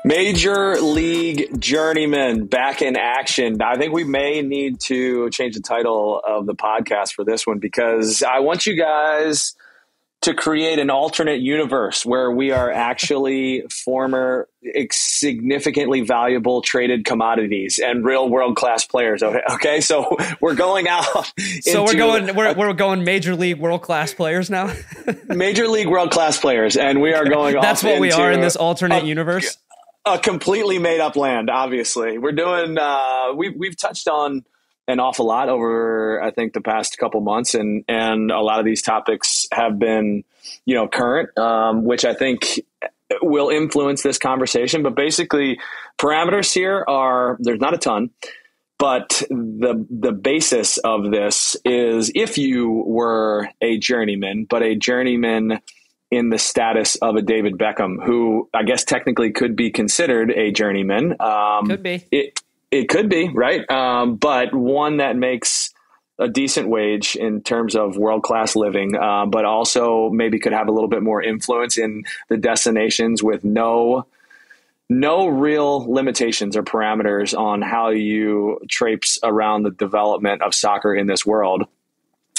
Major League Journeymen back in action. I think we may need to change the title of the podcast for this one because I want you guys to create an alternate universe where we are actually former significantly valuable traded commodities and real world-class players. Okay. So we're going out. So we're going Major League world-class players now. Major League world-class players. And we are going off. That's what we are in this alternate universe. A completely made up land. Obviously we're doing, we've touched on an awful lot over, I think, the past couple months. And a lot of these topics have been, current, which I think will influence this conversation. But basically parameters here are, there's not a ton, but the basis of this is if you were a journeyman, but a journeyman in the status of a David Beckham, who I guess technically could be considered a journeyman. Could be. It could be, right? But one that makes a decent wage in terms of world-class living, but also maybe could have a little bit more influence in the destinations with no real limitations or parameters on how you traipse around the development of soccer in this world.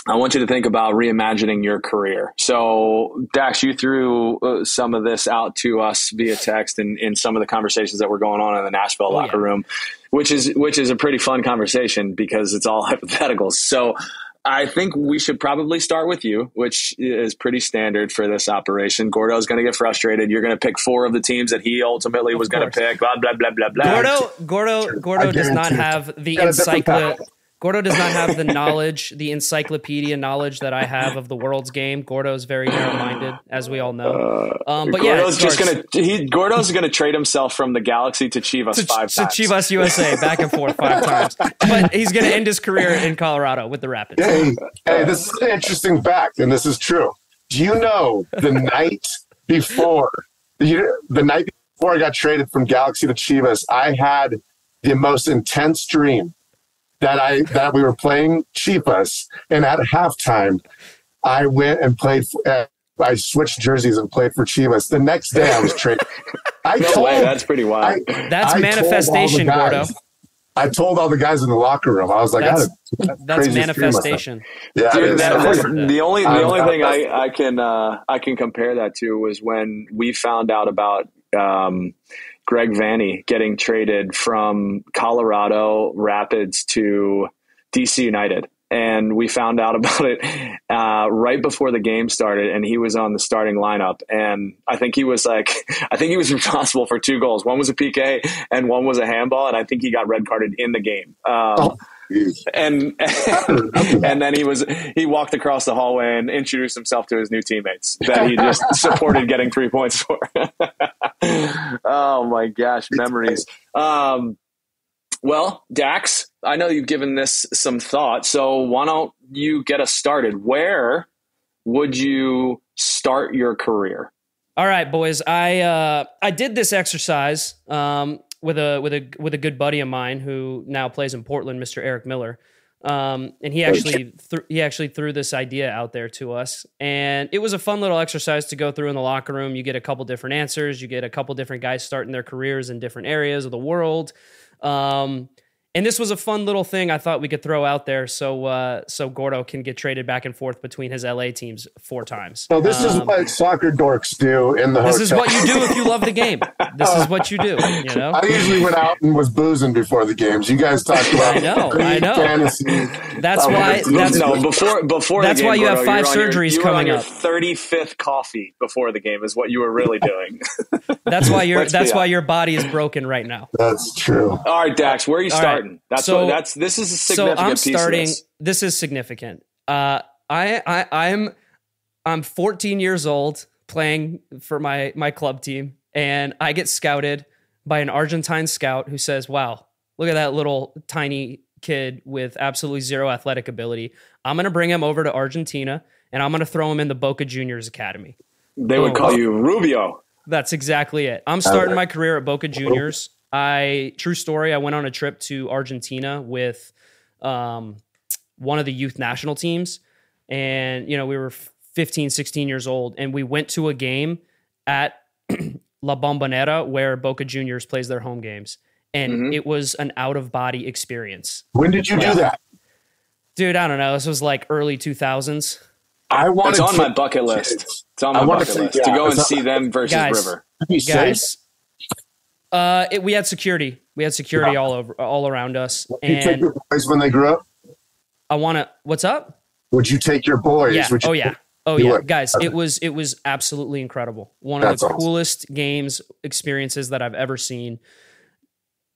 I want you to think about reimagining your career. So, Dax, you threw some of this out to us via text and in some of the conversations that were going on in the Nashville locker room, which is a pretty fun conversation because it's all hypotheticals. So I think we should probably start with you, which is pretty standard for this operation. Gordo is going to get frustrated. You're going to pick 4 of the teams that he ultimately was going to pick. Blah, blah, blah, blah, blah. Gordo does not have the encyclopedia. Gordo does not have the knowledge, the encyclopedia knowledge that I have of the world's game. Gordo's very narrow-minded, as we all know. But Gordo's going to trade himself from the Galaxy to Chivas 5 times. To Chivas USA, back and forth 5 times. But he's going to end his career in Colorado with the Rapids. Hey, this is an interesting fact, and this is true. Do you know the night before I got traded from Galaxy to Chivas, I had the most intense dream that we were playing Chivas, and at halftime, I went and played. I switched jerseys and played for Chivas. The next day, I was traded. That's pretty wild. That's manifestation, Gordo. I told all the guys in the locker room. I was like, that's manifestation. Yeah, dude, the only thing I can compare that to was when we found out about Greg Vanney getting traded from Colorado Rapids to DC United. And we found out about it right before the game started, and he was on the starting lineup. And I think he was responsible for 2 goals. One was a PK and one was a handball. And I think he got red carded in the game. And then he walked across the hallway and introduced himself to his new teammates that he just supported getting 3 points for. Oh my gosh, memories. Well, Dax, I know you've given this some thought, so why don't you get us started? Where would you start your career? All right, boys. I did this exercise with a good buddy of mine who now plays in Portland, Mr. Eric Miller. And he actually threw this idea out there to us, and it was a fun little exercise to go through in the locker room. You get a couple different answers. You get a couple different guys starting their careers in different areas of the world. And this was a fun little thing I thought we could throw out there so Gordo can get traded back and forth between his LA teams 4 times. So this is what soccer dorks do in the hotel. This is what you do if you love the game. This is what you do, you know? I usually went out and was boozing before the games. You guys talked about I know. fantasy. That's why before that's the game, why you Gordo, have 5 surgeries you were coming on your up. 35th coffee before the game is what you were really doing. That's why your body is broken right now. That's true. All right, Dax, where are you starting? Right. This is a significant piece of this. This is significant. I'm 14 years old playing for my club team, and I get scouted by an Argentine scout who says, "Wow, look at that little tiny kid with absolutely 0 athletic ability. I'm going to bring him over to Argentina, and I'm going to throw him in the Boca Juniors Academy." They would call you Rubio. That's exactly it. I'm starting my career at Boca Juniors. True story, I went on a trip to Argentina with one of the youth national teams, and we were 15, 16 years old, and we went to a game at La Bombonera, where Boca Juniors plays their home games. And it was an out-of-body experience. When did you do that? Dude, I don't know. This was like early 2000s. It's on my bucket list. It's on my bucket list to go and see them versus River. Guys, we had security. We had security all around us. Would you take your boys when they grew up? What's up? Would you take your boys? Yeah. Oh yeah. Guys, it was absolutely incredible. One of the coolest games experiences that I've ever seen.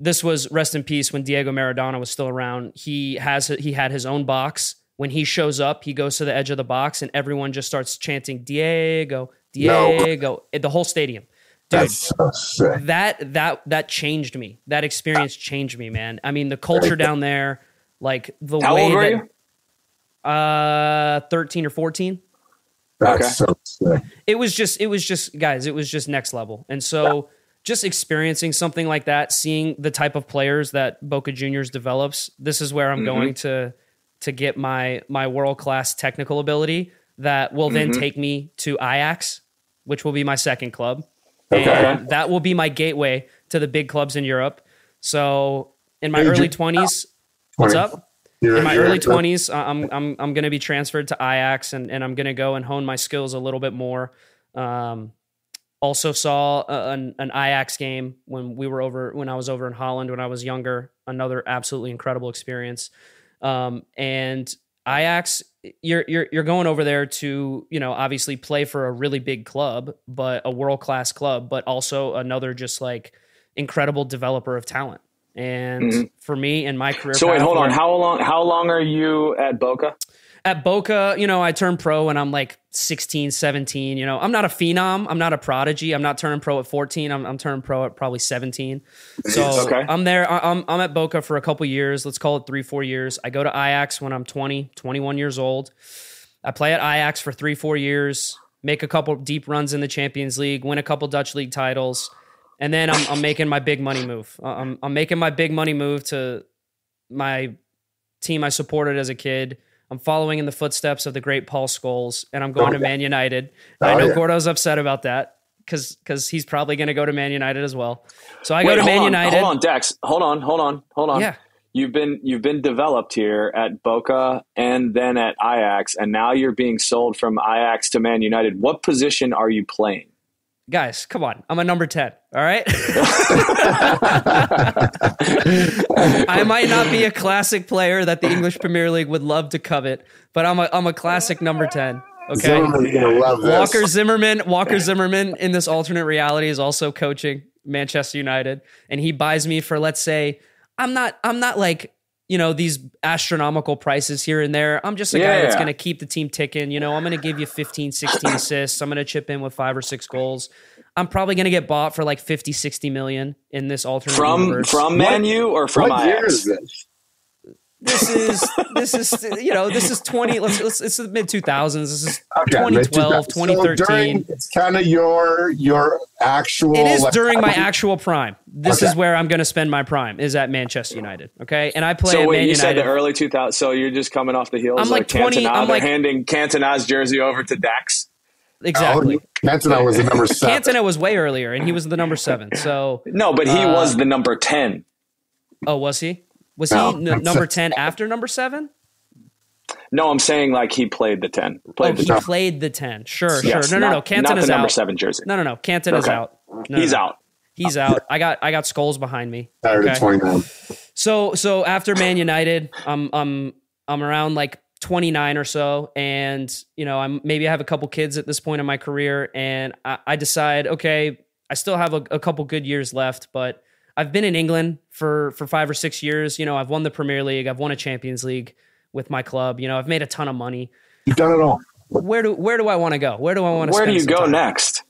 This was, rest in peace, when Diego Maradona was still around. He had his own box. When he shows up, he goes to the edge of the box and everyone just starts chanting Diego, the whole stadium. Dude, that's so sick. That changed me. That experience changed me, man. I mean, the culture down there, like the How way old were you? 13 or 14. That's so sick. It was just guys, it was just next level. And so just experiencing something like that, seeing the type of players that Boca Juniors develops, this is where I'm going to get my world-class technical ability that will then take me to Ajax, which will be my second club. And that will be my gateway to the big clubs in Europe. So in my early 20s, what's up? In my early 20s, I'm going to be transferred to Ajax and I'm going to go and hone my skills a little bit more. Also saw an Ajax game when I was over in Holland when I was younger. Another absolutely incredible experience. And Ajax, you're going over there to, obviously play for a really big club, but a world-class club, but also another just like incredible developer of talent. And for me in my career. So wait, hold on. How long are you at Boca? At Boca, I turned pro when I'm like 16, 17. I'm not a phenom. I'm not a prodigy. I'm not turning pro at 14. I'm turning pro at probably 17. So I'm there. I'm at Boca for a couple years. Let's call it 3-4 years. I go to Ajax when I'm 20, 21 years old. I play at Ajax for 3-4 years, make a couple deep runs in the Champions League, win a couple Dutch league titles. And then I'm making my big money move. I'm making my big money move to my team I supported as a kid. I'm following in the footsteps of the great Paul Scholes, and I'm going to Man United. I know Gordo's upset about that because he's probably going to go to Man United as well. So I go to Man United. Hold on, Dex. Hold on. Yeah. You've been developed here at Boca and then at Ajax, and now you're being sold from Ajax to Man United. What position are you playing? Guys, come on. I'm a number 10. All right. I might not be a classic player that the English Premier League would love to covet, but I'm a classic number 10. Okay. Zimmerman's gonna love this. Walker Zimmerman in this alternate reality is also coaching Manchester United, and he buys me for, let's say, I'm not like, these astronomical prices here and there. I'm just a guy that's going to keep the team ticking. I'm going to give you 15, 16 assists. I'm going to chip in with 5 or 6 goals. I'm probably going to get bought for like 50, 60 million in this alternate universe. From Man U or from Ajax? Year is this? This is 20. It's the mid 2000s. This is 2012, 2013. It's kind of your actual. It is during my actual prime. This is where I'm going to spend my prime. Is at Manchester United. Okay, and I play. So at Man you said United. the early 2000s. So you're just coming off the heels. I'm like 20. They're handing Cantona's jersey over to Dax. Exactly. Cantona was the number 7. Cantona was way earlier, and he was the number 7. So no, but he was the number 10. Oh, was he? Was he number 10 after number 7? No, I'm saying like he played the 10. Played the 10. Sure. No. Cantona's not the number out. 7 jersey. No. Cantona's out. He's out. He's out. I got Scholes behind me. Okay. 29. So after Man United, I'm around like 29 or so, and I have a couple kids at this point in my career, and I decide, okay, I still have a couple good years left, but I've been in England for 5 or 6 years. I've won the Premier League. I've won a Champions League with my club. I've made a ton of money. You've done it all. Where do I want to go? Where do I want to Where spend do you go time? next?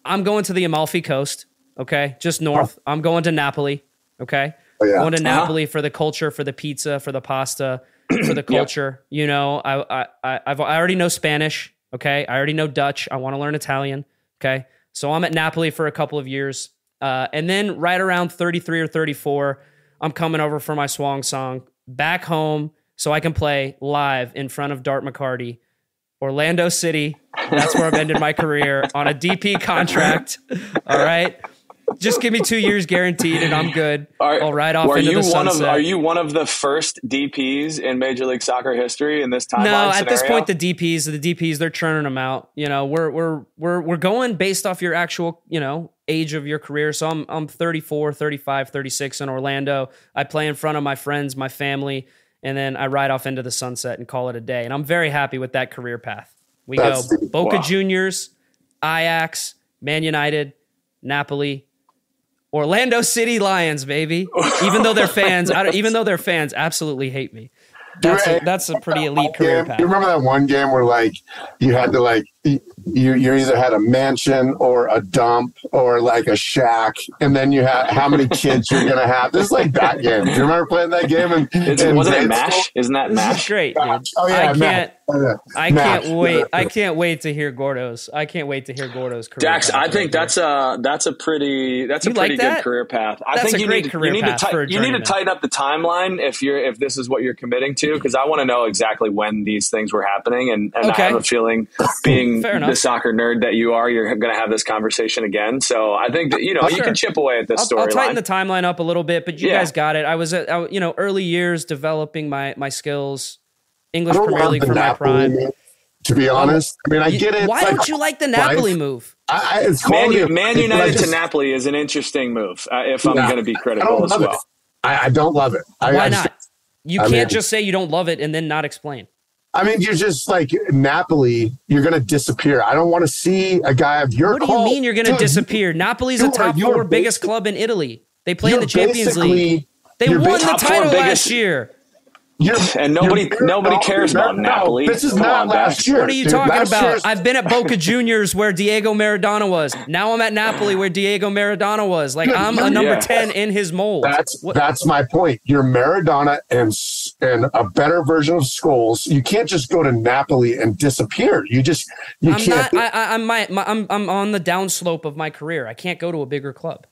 I'm going to the Amalfi Coast. Okay. Just north. I'm going to Napoli. Okay. Oh, yeah. Going to Napoli for the culture, for the pizza, for the pasta, for the culture. I already know Spanish. Okay. I already know Dutch. I want to learn Italian. Okay. So I'm at Napoli for a couple of years. And then right around 33 or 34, I'm coming over for my swan song back home so I can play live in front of Dart McCarty Orlando City. That's where I've ended my career on a DP contract. All right. Just give me 2 years guaranteed and I'm good. I'll ride off into the sunset. Are you one of the first DPs in Major League Soccer history in this timeline No, scenario? at this point, the DPs, they're churning them out. You know, we're going based off your actual, you know, age of your career. So I'm 34, 35, 36 in Orlando. I play in front of my friends, my family, and then I ride off into the sunset and call it a day. And I'm very happy with that career path. We go Boca Juniors, Ajax, Man United, Napoli, Orlando City Lions, baby. Even though they're fans, absolutely hate me. That's a pretty elite career path. You remember that one game where like you had to like you either had a mansion or a dump or like a shack, and then you had how many kids you're gonna have. This is like that game. Do you remember playing that game? Wasn't it MASH? Isn't that MASH? This is great, dude. Oh yeah, I can't wait. I can't wait to hear Gordo's. Career Dax, path I think that's a pretty good career path. I think you need to tighten up the timeline if this is what you're committing to, because I want to know exactly when these things were happening, and I have a feeling, being the soccer nerd that you are, you're going to have this conversation again. So I think that, you can chip away at this storyline. I'll tighten the timeline up a little bit, but you guys got it. I was at early years developing my skills. English Premier League from my prime. To be honest, I mean, I get it. Why don't you like the Napoli move? Man United to Napoli is an interesting move. If I'm going to be critical as well, I don't love it. Why not? You can't just say you don't love it and then not explain. I mean, you're just like Napoli. You're going to disappear. I don't want to see a guy of your. What do you mean you're going to disappear? Napoli's the top four biggest club in Italy. They play in the Champions League. They won the title last year. And nobody cares about Napoli. This is not last year. What are you talking about? I've been at Boca Juniors where Diego Maradona was. Now I'm at Napoli where Diego Maradona was. Like, I'm a number 10 in his mold. That's my point. You're Maradona and a better version of Scholes. You can't just go to Napoli and disappear. You can't. I'm on the downslope of my career. I can't go to a bigger club.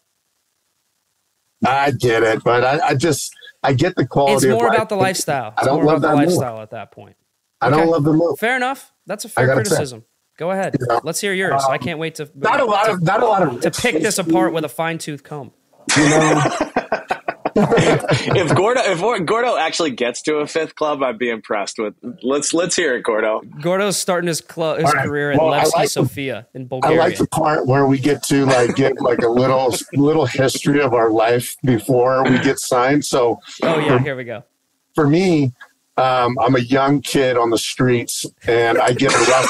I get it, but I get the quality. It's more about the lifestyle. I don't love that lifestyle at that point. I don't love the move. Fair enough. That's a fair criticism. Go ahead. Let's hear yours. I can't wait to not a lot of pick this apart with a fine-tooth comb. If Gordo actually gets to a fifth club, I'd be impressed with. Let's hear it, Gordo. Gordo's starting his career in Levski Sofia in Bulgaria. I like the part where we get to get like a little history of our life before we get signed. So, here we go. For me, I'm a young kid on the streets, and I get arrested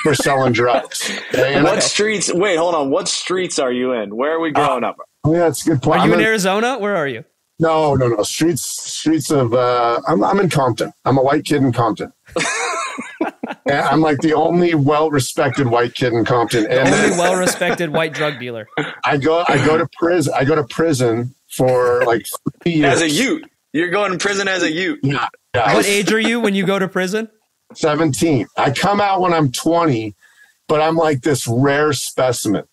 for selling drugs. Okay? What streets? Wait, hold on. What streets are you in? Where are we growing up? Yeah, that's a good point. Are you in Arizona? Where are you? No. Streets of. I'm in Compton. I'm a white kid in Compton. And I'm like the only well-respected white kid in Compton. The only well-respected white drug dealer. I go to prison. I go to prison for like 3 years. As a Ute, you're going to prison as a Ute. Yeah. What age are you when you go to prison? 17. I come out when I'm 20, but I'm like this rare specimen.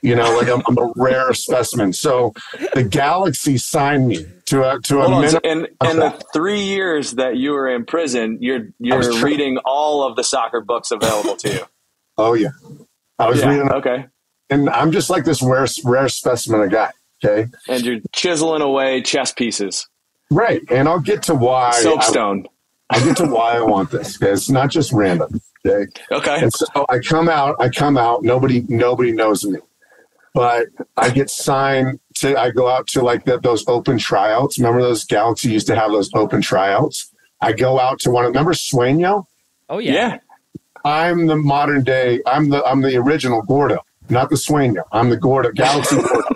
I'm a rare specimen. So the Galaxy signed me to a minimum. And the 3 years that you were in prison, you're reading all of the soccer books available to you. Oh yeah, I was reading. Okay, and I'm just like this rare specimen of guy. Okay, and you're chiseling away chess pieces. Right, and I'll get to why soapstone. I get to why I want this. Okay? It's not just random. Okay. And so I come out. Nobody knows me. But I get signed I go out to like those open tryouts. Remember those Galaxy used to have those open tryouts? I go out to remember Sueño? Oh yeah. I'm the modern day, I'm the original Gordo, not the Sueño. I'm the Gordo, Galaxy Gordo.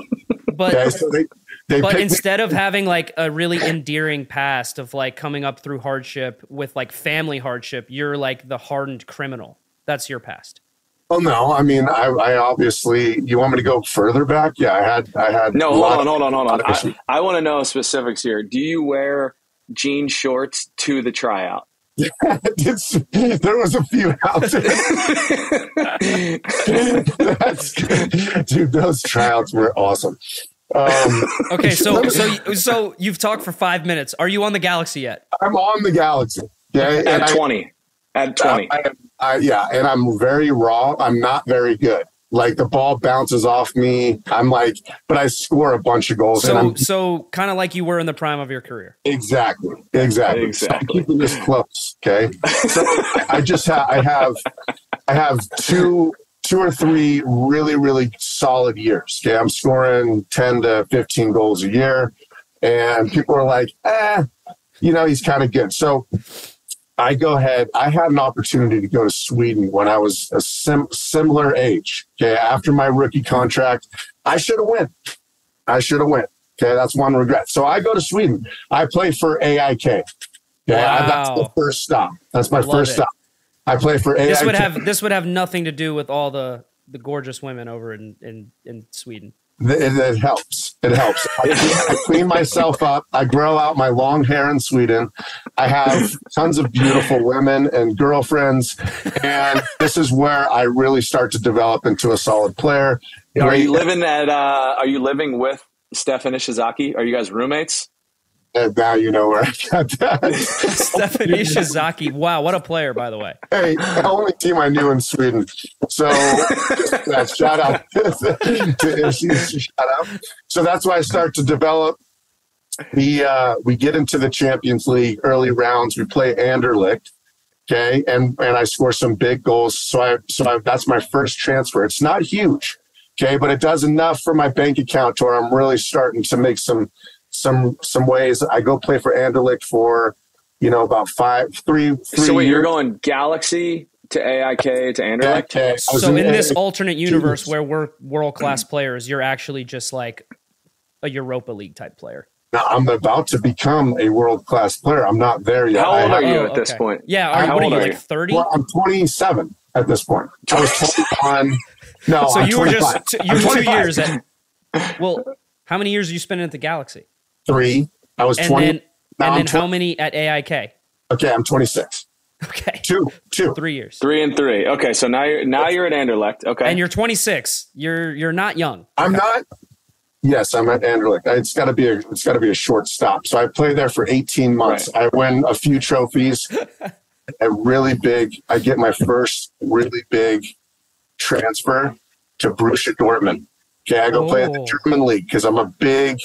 But, so but instead of having like a really endearing past of like coming up through hardship with like family hardship, you're like the hardened criminal. That's your past. Oh no! I mean, I obviously. You want me to go further back? Yeah, I had. No, hold on. I want to know specifics here. Do you wear jean shorts to the tryout? Yeah, there was a few out there. Dude, those tryouts were awesome. Okay, so you've talked for 5 minutes. Are you on the Galaxy yet? I'm on the Galaxy. Okay, at 20. at 20. Yeah, and I'm very raw. I'm not very good. Like the ball bounces off me. I'm like, but I score a bunch of goals. So kind of like you were in the prime of your career. Exactly. So I'm keeping this close. Okay. So I have two or three really, really solid years. Okay. I'm scoring 10 to 15 goals a year. And people are like, he's kind of good. So I go ahead. I had an opportunity to go to Sweden when I was a similar age. Okay. After my rookie contract, I should have went. Okay. That's one regret. So I go to Sweden. I play for AIK. Okay. Wow. That's the first stop. That's my first stop. I play for AIK. This would have nothing to do with all the gorgeous women over in Sweden. It helps. I clean myself up. I grow out my long hair in Sweden. I have tons of beautiful women and girlfriends. And this is where I really start to develop into a solid player. Are you living with Stefan Ishizaki? Are you guys roommates? And now you know where I got that. Stefan Ishizaki. Wow, what a player, by the way. Hey, the only team I knew in Sweden. So shout out to Ishi. Shout out. So that's why I start to develop. We get into the Champions League early rounds. We play Anderlecht. Okay, and I score some big goals. So that's my first transfer. It's not huge, okay, but it does enough for my bank account to where I'm really starting to make some ways. I go play for Anderlecht for, about 3 So wait, years. you're going Galaxy to AIK to Anderlecht? Okay. So in this alternate universe where we're world-class players, you're actually just like a Europa League type player. Now, I'm about to become a world-class player. I'm not there yet. How old are you at this point? Yeah, what are you, like 30? Well, I'm 27 at this point. I was 21. No, so I'm you 25. were 2 years at. Well, how many years are you spending at the Galaxy? 3. I was 20. Then how many at AIK? Okay, I'm 26. Okay. 2. 3 years. 3 and 3. Okay, so now you're at Anderlecht. Okay, and you're 26. You're not young. I'm not. Yes, I'm at Anderlecht. It's got to be a short stop. So I play there for 18 months. Right. I win a few trophies. I get my first really big transfer to Borussia Dortmund. Okay, I go play at the German league because I'm a big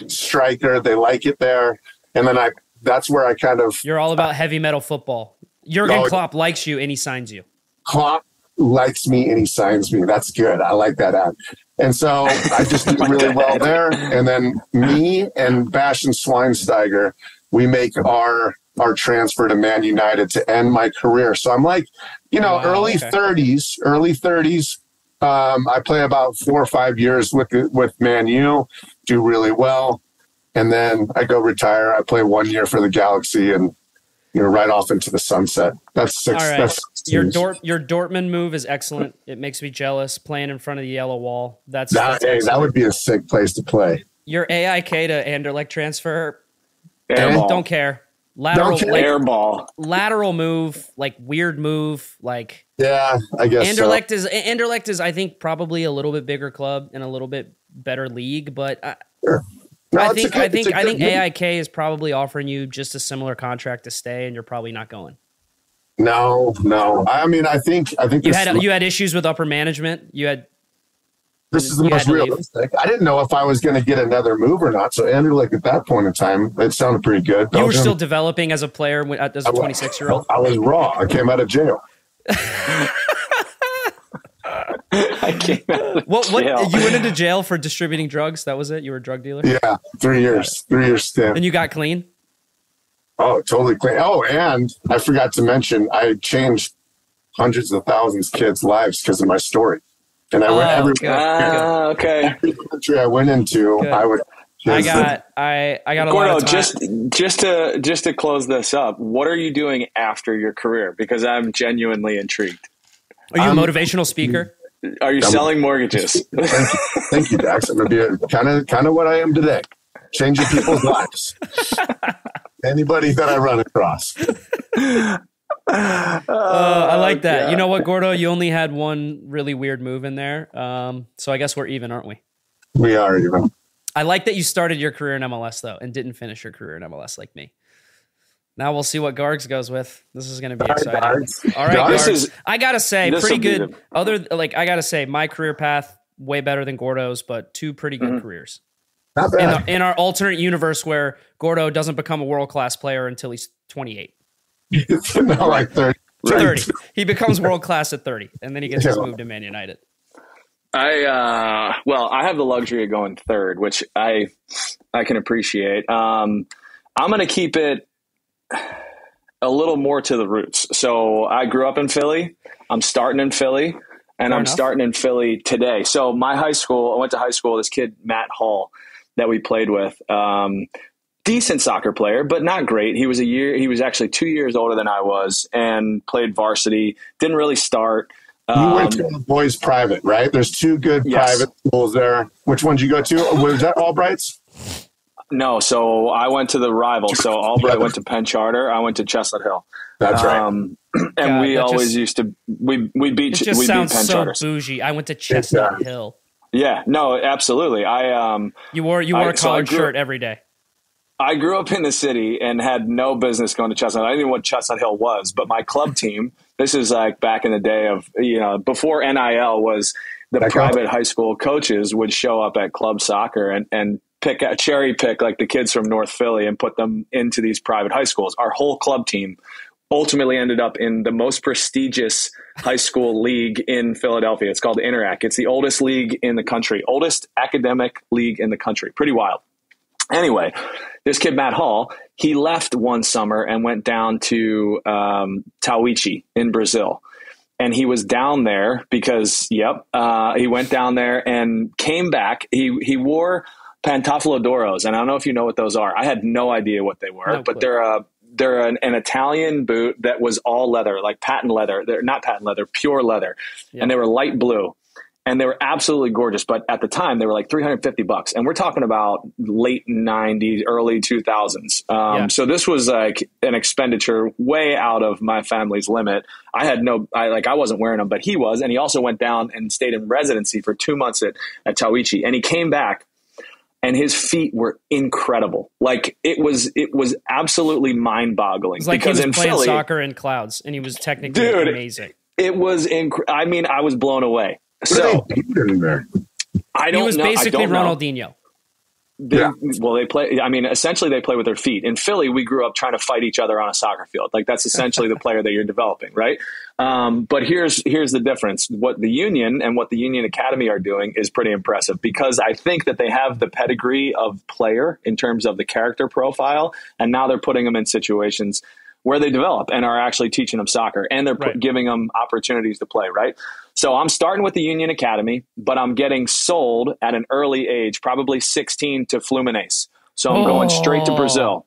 striker. They like it there, and then that's where I kind of. You're all about heavy metal football. Jurgen Klopp likes you and he signs you. Klopp likes me and he signs me. That's good. I like that ad. And so I just do really well there. And then me and Bastian Schweinsteiger, we make our transfer to Man United to end my career. So I'm like, early 30s. I play about 4 or 5 years with Man U, do really well. And then I go retire. I play 1 year for the Galaxy and right off into the sunset. That's 6. All right. That's your Dortmund move is excellent. It makes me jealous playing in front of the yellow wall. That would be a sick place to play. Your AIK to Anderlecht transfer, don't care. Lateral airball. Lateral move, like weird move, like yeah, I guess Anderlecht is I think probably a little bit bigger club and a little bit better league, but sure. I think AIK is probably offering you just a similar contract to stay, and you're probably not going. No. I mean, I think you had issues with upper management. This is the most realistic. I didn't know if I was going to get another move or not. So Anderlecht at that point in time, it sounded pretty good. You were still developing as a player as a 26-year-old. I was raw. I came out of jail. I came out of what you went into jail for distributing drugs? That was it? You were a drug dealer? Yeah, 3 years. 3 years stint. And you got clean? Oh, totally clean. Oh, and I forgot to mention, I changed hundreds of thousands of kids' lives because of my story. And I went every country I went into, good. I would. I got a Gordo, lot of time. just to close this up, what are you doing after your career? Because I'm genuinely intrigued. Are you a motivational speaker? Are you selling mortgages? Thank you, Dax. I'm going to be kind of what I am today, changing people's lives. Anybody that I run across. I like that. God. You know what, Gordo? You only had one really weird move in there. So I guess we're even, aren't we? We are even. I like that you started your career in MLS, though, and didn't finish your career in MLS like me. Now we'll see what Gargs goes with. This is going to be All right, exciting. Gargs. All right, Gargs. Gargs. I gotta say, This pretty will be good. I gotta say, my career path way better than Gordo's, but two pretty good careers. Not bad. In our alternate universe where Gordo doesn't become a world-class player until he's 28. No, like 30. 30. He becomes world-class at 30, and then he gets his move to Man United. I have the luxury of going third, which I can appreciate. I'm going to keep it a little more to the roots. So I grew up in Philly. I'm starting in Philly, and I'm starting in Philly today. So my high school, I went to high school, this kid, Matt Hall, that we played with, decent soccer player, but not great. He was actually 2 years older than I was and played varsity. Didn't really start. You went to a boys private, right? There's two good private schools there. Which one did you go to? Was that Albright's? No, so I went to the rival. So Albright went to Penn Charter. I went to Chestnut Hill. That's right. And we always used to we beat It just we sounds beat Penn so Charter. bougie. I went to Chestnut Hill. Yeah, no, absolutely. You wore a collared shirt every day. I grew up in the city and had no business going to Chestnut. I didn't even know what Chestnut Hill was, but my club team, this is like back in the day of, before NIL was the private high school coaches would show up at club soccer and cherry pick like the kids from North Philly and put them into these private high schools. Our whole club team ultimately ended up in the most prestigious high school league in Philadelphia. It's called Interac. It's the oldest league in the country, oldest academic league in the country. Pretty wild. Anyway, this kid, Matt Hall, he left one summer and went down to Tawichi in Brazil. And he was down there because, he went down there and came back. He wore Pantofoladoros, and I don't know if you know what those are. I had no idea what they were, but they're an Italian boot that was all leather, like patent leather. They're not patent leather, pure leather. And they were light blue. And they were absolutely gorgeous. But at the time, they were like $350. And we're talking about late 90s, early 2000s. So this was like an expenditure way out of my family's limit. I wasn't wearing them, but he was. And he also went down and stayed in residency for 2 months at Tawichi. And he came back and his feet were incredible. Like it was absolutely mind boggling. It was like he was playing soccer in clouds and he was technically amazing. It was, I was blown away. So he was basically Ronaldinho. They play. I mean, essentially, they play with their feet. In Philly, we grew up trying to fight each other on a soccer field. Like that's essentially the player that you're developing, right? But here's the difference. What the Union and what the Union Academy are doing is pretty impressive because I think that they have the pedigree of player in terms of the character profile, and now they're putting them in situations where they develop and are actually teaching them soccer, and they're giving them opportunities to play, right? So I'm starting with the Union Academy, but I'm getting sold at an early age, probably 16, to Fluminense. So I'm going straight to Brazil.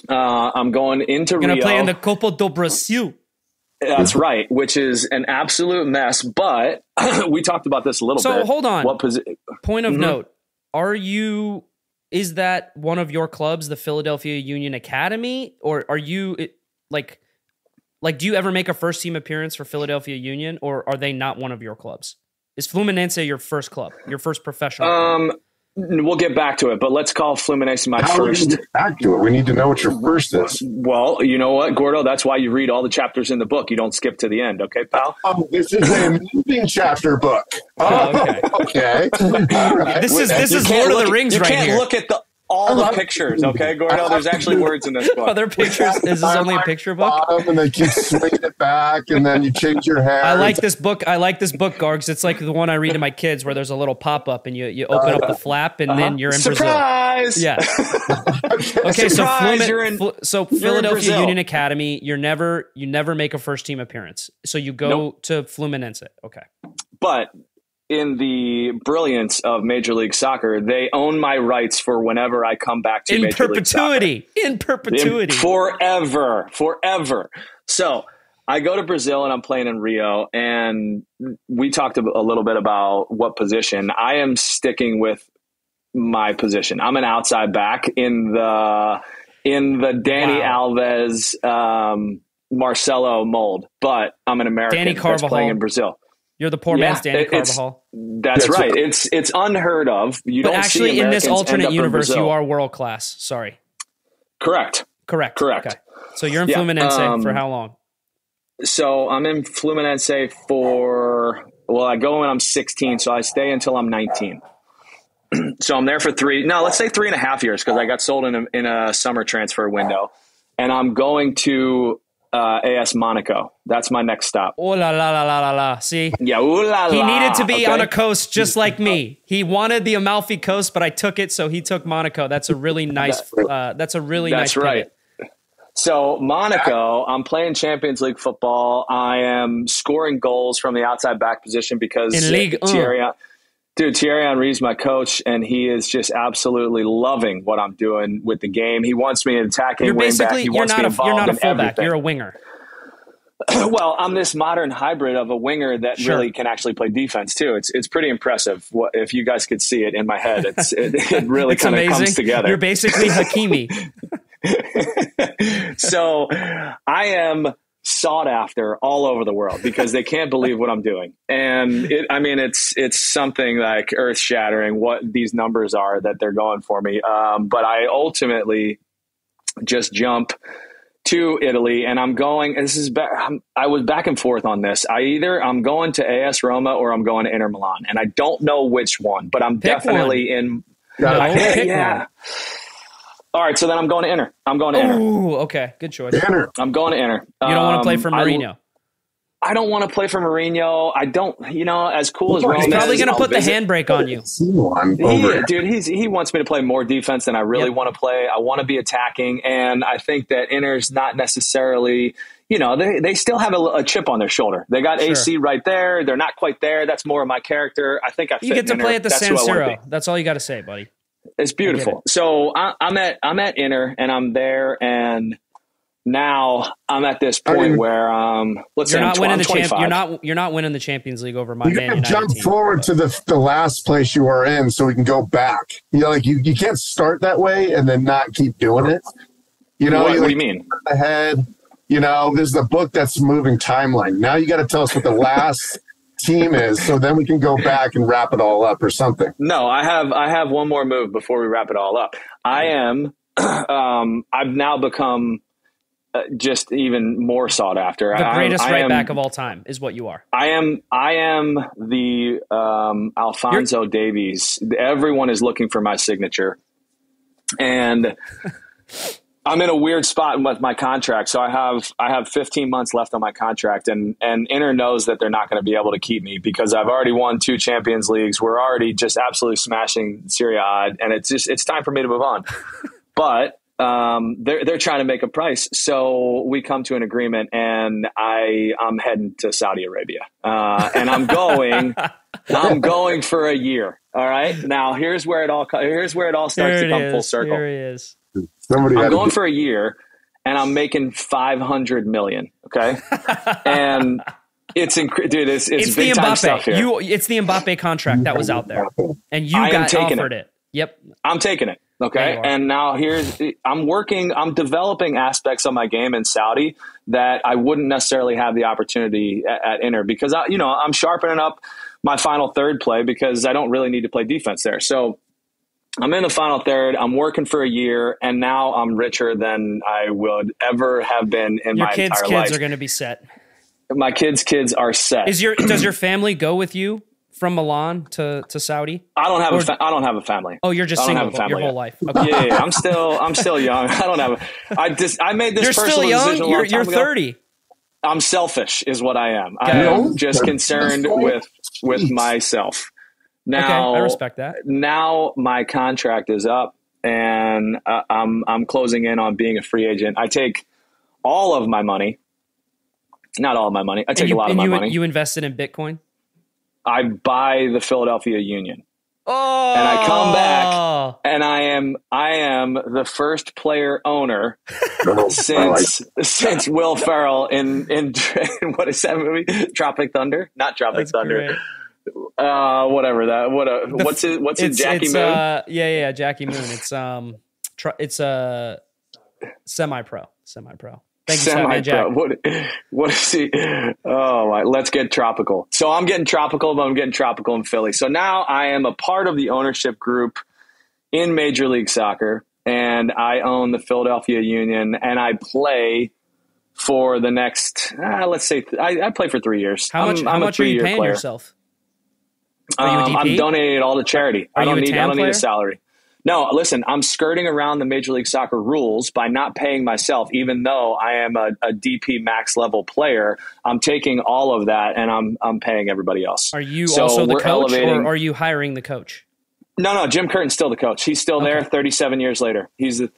I'm going into Rio. You're going to play in the Copa do Brasil. That's right, which is an absolute mess. But we talked about this a little bit. So hold on. Point of note. Is that one of your clubs, the Philadelphia Union Academy? Or are you like, do you ever make a first team appearance for Philadelphia Union, or are they not one of your clubs? Is Fluminense your first club, your first professional club? We'll get back to it, but let's call Fluminense my first. Do we get back to it? We need to know what your first is. Well, you know what, Gordo? That's why you read all the chapters in the book. You don't skip to the end, okay, pal? This is a moving chapter book. Okay. Okay. All right. This is Lord of the Rings right here. You can't look at all the pictures, okay, Gordo? There's actually words in this book. Are there pictures? Is this only a picture book? And they keep swinging it back, and then you change your hair. I like this book, Gargs. It's like the one I read to my kids where there's a little pop-up and you open up the flap and then you're in Surprise! Brazil. Yeah. Okay, so Philadelphia Union Academy, you never make a first team appearance. So you go to Fluminense. Okay. But in the brilliance of Major League Soccer, they own my rights for whenever I come back to Major League Soccer. In perpetuity. Forever. So I go to Brazil and I'm playing in Rio, and we talked a little bit about what position. I am sticking with my position. I'm an outside back in the Danny Alves, Marcelo mold, but I'm an American Danny that's playing in Brazil. You're the poor man's Danny Carvajal. That's right. It's unheard of. You but don't actually, see in this alternate universe, in you are world class. Sorry. Correct. Correct. Correct. Okay. So you're in Yeah, Fluminense for how long? So I'm in Fluminense I go when I'm 16, so I stay until I'm 19. So I'm there for let's say 3.5 years, because I got sold in a summer transfer window, and I'm going to AS Monaco. That's my next stop. Oh la la la la la la. See? Yeah, ooh la la. He needed to be okay? on a coast just like me. He wanted the Amalfi Coast, but I took it, so he took Monaco. That's a really nice. That's nice right. pivot. So Monaco, I'm playing Champions League football. I am scoring goals from the outside back position because in Ligue 1. Thierry Henry's my coach, and he is just absolutely loving what I'm doing with the game. He wants me attacking wing back. He wants me involved you're not a in fullback. everything. You're a winger. Well, I'm this modern hybrid of a winger that really can actually play defense too. It's pretty impressive. If you guys could see it in my head, it really kind of comes together. You're basically Hakimi. So I am sought after all over the world because they can't believe what I'm doing. And it's something like earth shattering what these numbers are that they're going for me. But I ultimately just jump to Italy, and I'm going, I was back and forth on this. I'm going to AS Roma or I'm going to Inter Milan, and I don't know which one, but I'm definitely in. Pick one. All right, so then I'm going to Inter. Ooh, okay, good choice. Inter. I'm going to Inter. You don't want to play for Mourinho. I don't want to play for Mourinho. I don't, as cool as Roma is. He's probably going to put the handbrake on you. He wants me to play more defense than I really want to play. I want to be attacking, and I think that Inter's not necessarily, they still have a chip on their shoulder. They got AC right there. They're not quite there. That's more of my character. I think you get to play at the San Siro. That's all you got to say, buddy. It's beautiful. So I'm at Inter, and I'm there, and now I'm at this point where you're not winning the Champions League over my Man United jump team. Forward to the last place you are in, so we can go back. You can't start that way and then not keep doing it. What do you mean? Ahead. There's the book that's moving timeline. Now you got to tell us what the last team is, so then we can go back and wrap it all up or something. No, I have one more move before we wrap it all up. I've now become just even more sought after. The greatest right back of all time is what you are. I am the Alphonso Davies. Everyone is looking for my signature, and I'm in a weird spot with my contract. So I have 15 months left on my contract, and Inter knows that they're not going to be able to keep me because I've already won 2 Champions Leagues. We're already just absolutely smashing Serie A, and it's time for me to move on. But they're trying to make a price, so we come to an agreement, and I'm heading to Saudi Arabia, and I'm going for a year. All right, now here's where it all starts to come full circle. Here he is. I'm going for a year, and I'm making $500 million. Okay, and it's big time stuff here. It's the Mbappe contract that was out there, and you got offered it. Yep, I'm taking it. Okay. And now I'm developing aspects of my game in Saudi that I wouldn't necessarily have the opportunity at Inter because I'm sharpening up my final third play because I don't really need to play defense there. So I'm in the final third. I'm working for a year, and now I'm richer than I would ever have been in my entire life. Your kids are going to be set. My kids are set. Does your family go with you from Milan to Saudi? I don't have a family. Oh, you're just single your whole life. Okay. Yeah, I'm still young. I don't have I made this You're personal still young? decision a long time You're ago. 30. I'm selfish is what I am. I am just concerned with myself. Now, okay, I respect that. Now my contract is up, and I'm closing in on being a free agent. I take all of my money. Not all of my money. I take a lot of my money. You invested in Bitcoin? I buy the Philadelphia Union. Oh, and I come back, and I am the first player owner since Will Ferrell in what is that movie? Tropic Thunder? Not Tropic Thunder. Great. Whatever that. What's it? Jackie Moon. Yeah, Jackie Moon. It's a semi-pro. Thank you, Batman Jack. What is he? Oh, my, let's get tropical. So I'm getting tropical, but I'm getting tropical in Philly. So now I am a part of the ownership group in Major League Soccer, and I own the Philadelphia Union, and I play for the next, let's say, I play for 3 years. How much are you paying yourself? Are you a DP? I'm donating it all to charity. I don't need a salary. No, listen, I'm skirting around the Major League Soccer rules by not paying myself, even though I am a DP max level player. I'm taking all of that and I'm paying everybody else. Are you also the coach, or are you hiring the coach? No, Jim Curtin's still the coach. He's still there 37 years later. He's the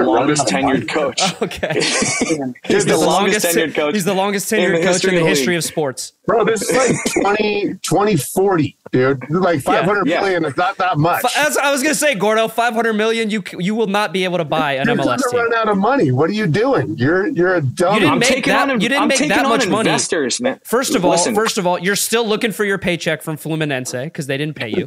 longest tenured coach. Okay. He's the longest tenured coach. He's the longest tenured coach in the history of sports. Bro, this is like 2040, dude. Like 500 million is not that much. I was going to say, Gordo, 500 million, you will not be able to buy an MLS team. You're run out of money. What are you doing? You're a dumb. You didn't make that much money. Investors, man. First of all, you're still looking for your paycheck from Fluminense because they didn't pay you.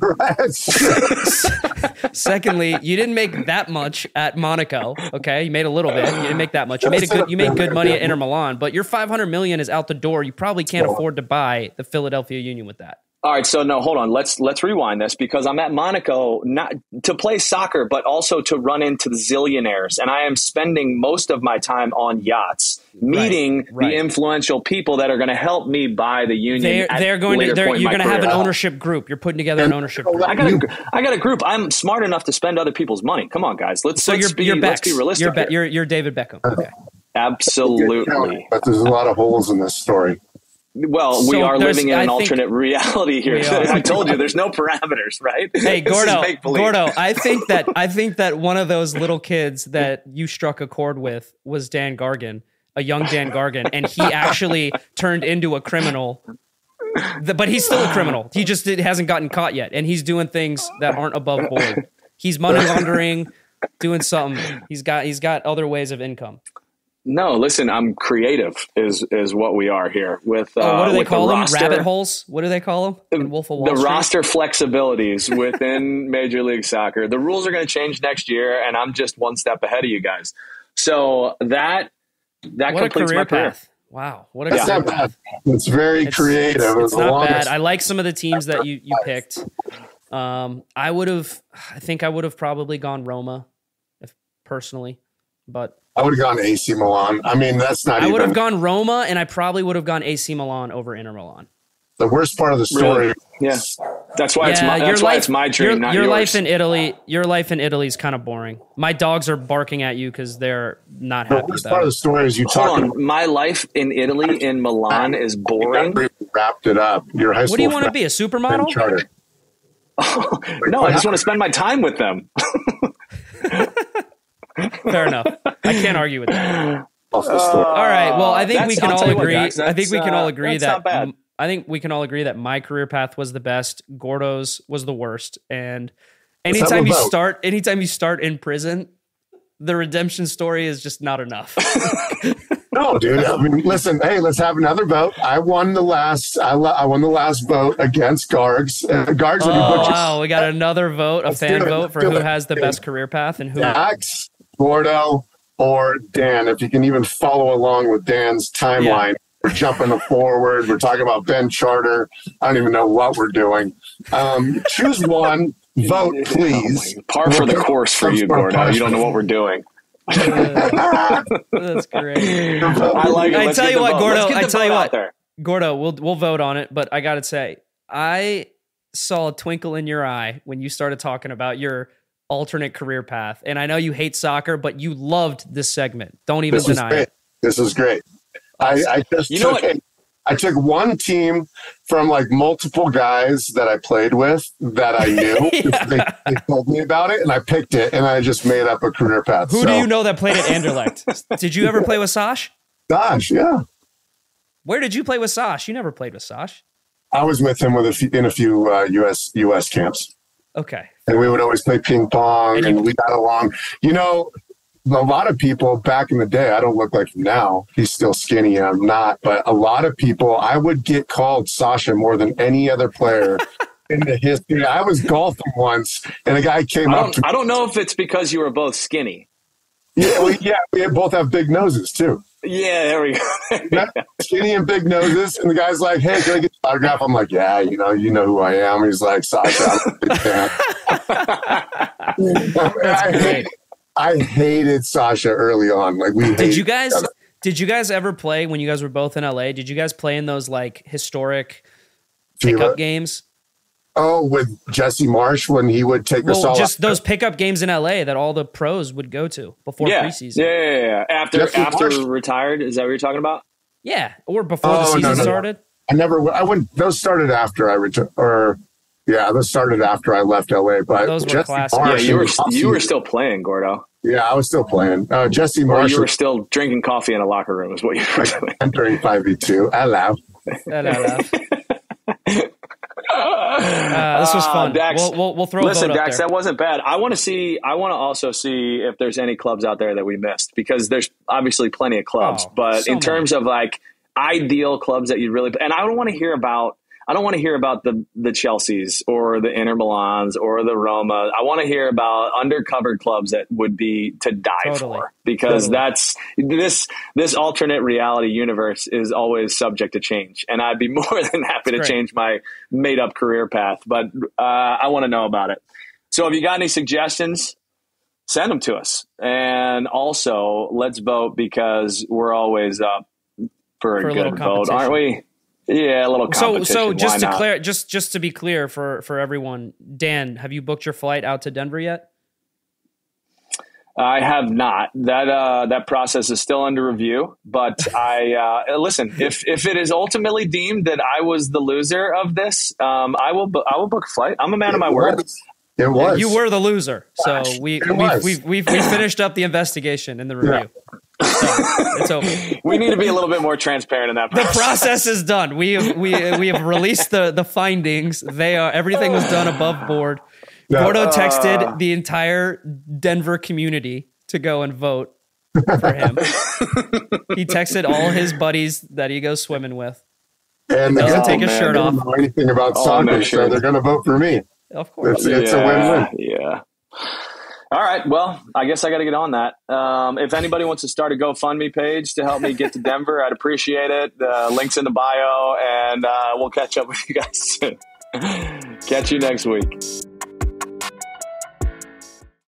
Secondly, you didn't make that much at Monaco. Okay, you made a little bit. You didn't make that much. You made good money at Inter Milan, but your 500 million is out the door. You probably can't afford to buy the Philadelphia Union with that. All right, so no, hold on. Let's rewind this, because I'm at Monaco not to play soccer, but also to run into the zillionaires, and I am spending most of my time on yachts, meeting the influential people that are going to help me buy the Union. You're going to have an ownership group. You're putting together an ownership group. I got a group. I'm smart enough to spend other people's money. Come on, guys. Let's be realistic. You're David Beckham. Okay. Absolutely. But there's a lot of holes in this story. Well, we are living in an alternate reality here. I told you, there's no parameters, right? Hey, Gordo, I think that one of those little kids that you struck a chord with was Dan Gargan, a young Dan Gargan, and he actually turned into a criminal. But he's still a criminal. He just hasn't gotten caught yet, and he's doing things that aren't above board. He's money laundering, doing something. He's got other ways of income. No, listen, I'm creative is what we are here with what do they call them? Rabbit holes? What do they call them in Wolf of Wall Street? The roster flexibilities within Major League Soccer. The rules are going to change next year, and I'm just one step ahead of you guys. So that completes my career. Path. Wow, what a career path. It's very creative. It's not bad. I like some of the teams that you picked. I think I would have probably gone Roma, personally, but I would have gone AC Milan. I mean, that's not. I would have gone Roma, and I probably would have gone AC Milan over Inter Milan. The worst part of the story. Really? Yeah, that's why it's my dream, not yours. Your life in Italy. Your life in Italy is kind of boring. My dogs are barking at you because they're not happy. The worst part of the story is my life in Italy, in Milan, is boring. Wrapped it up. Your high school. What do you want to be? A supermodel? No, I just want to spend my time with them. Fair enough. I can't argue with that. All right. Well, I think we can all agree. I think we can all agree that. I think we can all agree that my career path was the best. Gordo's was the worst. And anytime you start in prison, the redemption story is just not enough. No, dude. I mean, listen. Hey, let's have another vote. I won the last. I won the last vote against Gargs. Gargs. Wow, we got another vote, a fan vote for who has the best career path and who. Max, Gordo, or Dan. If you can even follow along with Dan's timeline. Yeah. We're jumping forward. We're talking about Ben Charter. I don't even know what we're doing. Choose one. Vote, please. Par for the course for you, Gordo. You don't know what we're doing. That's great. I like it. I tell you what, Gordo. We'll vote on it. But I got to say, I saw a twinkle in your eye when you started talking about your alternate career path. And I know you hate soccer, but you loved this segment. Don't even deny it. This is great. I took one team from like multiple guys that I played with that I knew. They told me about it, and I picked it, and I just made up a career path. Who do you know that played at Anderlecht? Did you ever play with Sash? Sash, yeah. Where did you play with Sash? You never played with Sash. I was with him in a few U.S. camps. Okay. And we would always play ping pong, and we got along. You know, a lot of people back in the day, I don't look like him now. He's still skinny, and I'm not. But a lot of people, I would get called Sasha more than any other player in the history. I was golfing once, and a guy came up to me. I don't know if it's because you were both skinny. Yeah, we both have big noses, too. Yeah, there we go. Skinny and big noses. And the guy's like, hey, can I get an autograph? I'm like, yeah, you know who I am. He's like, Sasha, I'm a big fan. That's great. I hated Sasha early on. Like Did you guys ever play when you guys were both in LA? Did you guys play in those like historic pickup games? Oh, with Jesse Marsh when he would take us all. Just those pickup games in LA that all the pros would go to before preseason. Yeah. After retired, is that what you're talking about? Yeah, or before the season started. I went. Those started after I retired, those started after I left LA. But those were classic. You were still playing, Gordo. Yeah, I was still playing. Jesse Marsh. Or you were still drinking coffee in a locker room, is what you were doing. Entering 5v2. Hello. This was fun. Dax, we'll throw. Listen, a vote Dax, up there. that wasn't bad. I want to also see if there's any clubs out there that we missed, because there's obviously plenty of clubs. But in terms of like ideal clubs that you'd really, and I don't want to hear about the Chelseas or the Inter Milans or the Roma. I want to hear about undercover clubs that would be to die for, because that's this alternate reality universe is always subject to change. And I'd be more than happy to change my made up career path. But I want to know about it. So if you got any suggestions, send them to us. And also let's vote, because we're always up for a good vote, aren't we? Yeah, a little competition. So just to be clear for everyone, Dan, have you booked your flight out to Denver yet? I have not. That process is still under review. But I listen. If it is ultimately deemed that I was the loser of this, I will book a flight. I'm a man of my word. It was. You were the loser. So we finished up the investigation and the review. Yeah. So it's over. We need to be a little bit more transparent in that process. The process is done. We have released the findings. Everything was done above board. Gordo texted the entire Denver community to go and vote for him. He texted all his buddies that he goes swimming with. And they doesn't take his shirt off. They don't know anything about soccer, so they're going to vote for me. Of course. It's a win-win. Yeah. All right. Well, I guess I got to get on that. If anybody wants to start a GoFundMe page to help me get to Denver, I'd appreciate it. Link's in the bio, and we'll catch up with you guys soon. Catch you next week.